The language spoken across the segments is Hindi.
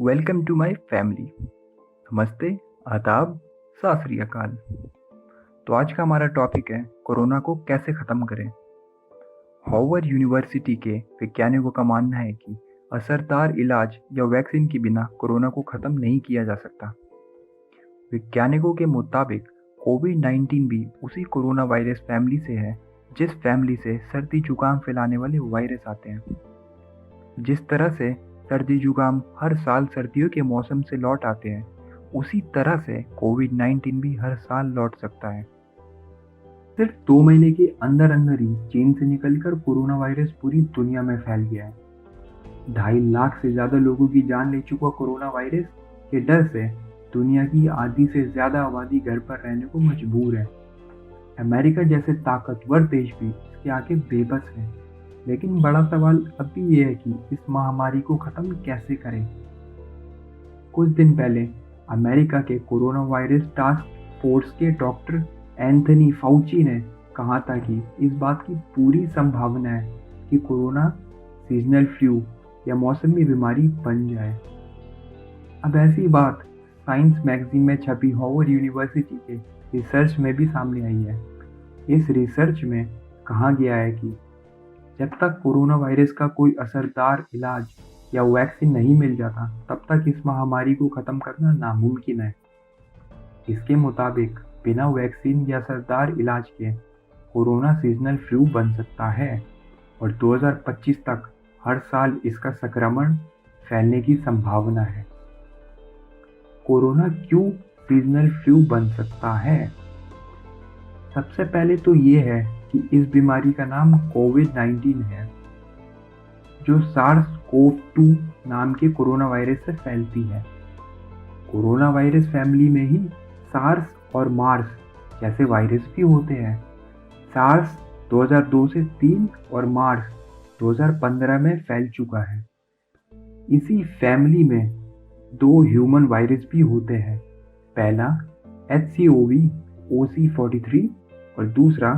Welcome to my family. नमस्ते, आदाब, सत श्री अकाल। तो आज का हमारा टॉपिक है कोरोना को कैसे ख़त्म करें। हार्वर्ड यूनिवर्सिटी के वैज्ञानिकों का मानना है कि असरदार इलाज या वैक्सीन के बिना कोरोना को ख़त्म नहीं किया जा सकता। वैज्ञानिकों के मुताबिक कोविड-19 भी उसी कोरोना वायरस फैमिली से है जिस फैमिली से सर्दी जुकाम फैलाने वाले वायरस आते हैं। जिस तरह से सर्दी जुकाम हर साल सर्दियों के मौसम से लौट आते हैं, उसी तरह से कोविड-19 भी हर साल लौट सकता है। सिर्फ 2 महीने के अंदर अंदर ही चीन से निकलकर कोरोना वायरस पूरी दुनिया में फैल गया है। 2.5 लाख से ज़्यादा लोगों की जान ले चुका कोरोना वायरस के डर से दुनिया की आधी से ज़्यादा आबादी घर पर रहने को मजबूर है। अमेरिका जैसे ताकतवर देश भी इसके आगे बेबस है। लेकिन बड़ा सवाल अब भी ये है कि इस महामारी को ख़त्म कैसे करें। कुछ दिन पहले अमेरिका के कोरोना वायरस टास्क फोर्स के डॉक्टर एंथनी फाउची ने कहा था कि इस बात की पूरी संभावना है कि कोरोना सीजनल फ्लू या मौसमी बीमारी बन जाए। अब ऐसी बात साइंस मैगजीन में छपी हार्वर्ड यूनिवर्सिटी के रिसर्च में भी सामने आई है। इस रिसर्च में कहा गया है कि जब तक कोरोना वायरस का कोई असरदार इलाज या वैक्सीन नहीं मिल जाता, तब तक इस महामारी को ख़त्म करना नामुमकिन है। इसके मुताबिक बिना वैक्सीन या असरदार इलाज के कोरोना सीजनल फ्लू बन सकता है और 2025 तक हर साल इसका संक्रमण फैलने की संभावना है। कोरोना क्यों सीजनल फ्लू बन सकता है? सबसे पहले तो ये है कि इस बीमारी का नाम कोविड-19 है, जो सार्स-कोव-2 नाम के कोरोना वायरस से फैलती है। कोरोना वायरस फैमिली में ही सार्स और मार्स जैसे वायरस भी होते हैं। सार्स 2002 से 3 और मार्स 2015 में फैल चुका है। इसी फैमिली में 2 ह्यूमन वायरस भी होते हैं। पहला HCOV OC43 और दूसरा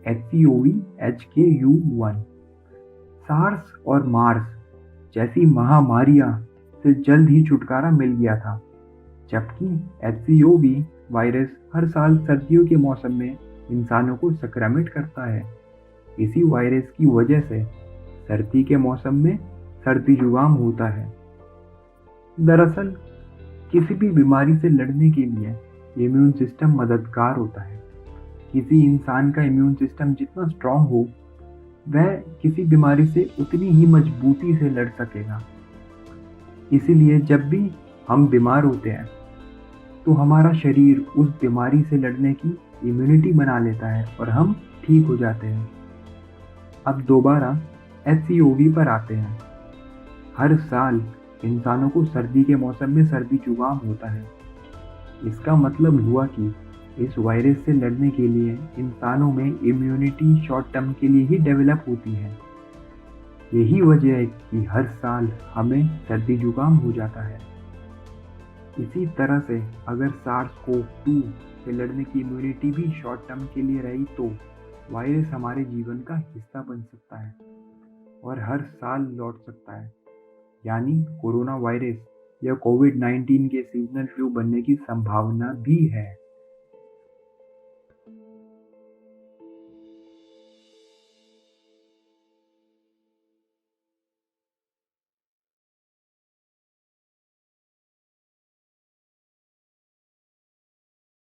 HCOV HKU1। सार्स और मार्स जैसी महामारियां से जल्द ही छुटकारा मिल गया था, जबकि HCOV वायरस हर साल सर्दियों के मौसम में इंसानों को संक्रमित करता है। इसी वायरस की वजह से सर्दी के मौसम में सर्दी जुकाम होता है। दरअसल किसी भी बीमारी से लड़ने के लिए इम्यून सिस्टम मददगार होता है। किसी इंसान का इम्यून सिस्टम जितना स्ट्रांग हो, वह किसी बीमारी से उतनी ही मजबूती से लड़ सकेगा। इसीलिए जब भी हम बीमार होते हैं तो हमारा शरीर उस बीमारी से लड़ने की इम्यूनिटी बना लेता है और हम ठीक हो जाते हैं। अब दोबारा HCOV पर आते हैं। हर साल इंसानों को सर्दी के मौसम में सर्दी जुकाम होता है। इसका मतलब हुआ कि इस वायरस से लड़ने के लिए इंसानों में इम्यूनिटी शॉर्ट टर्म के लिए ही डेवलप होती है। यही वजह है कि हर साल हमें सर्दी जुकाम हो जाता है। इसी तरह से अगर SARS-CoV-2 से लड़ने की इम्यूनिटी भी शॉर्ट टर्म के लिए रही तो वायरस हमारे जीवन का हिस्सा बन सकता है और हर साल लौट सकता है। यानी कोरोना वायरस या कोविड-19 के सीजनल फ्लू बनने की संभावना भी है।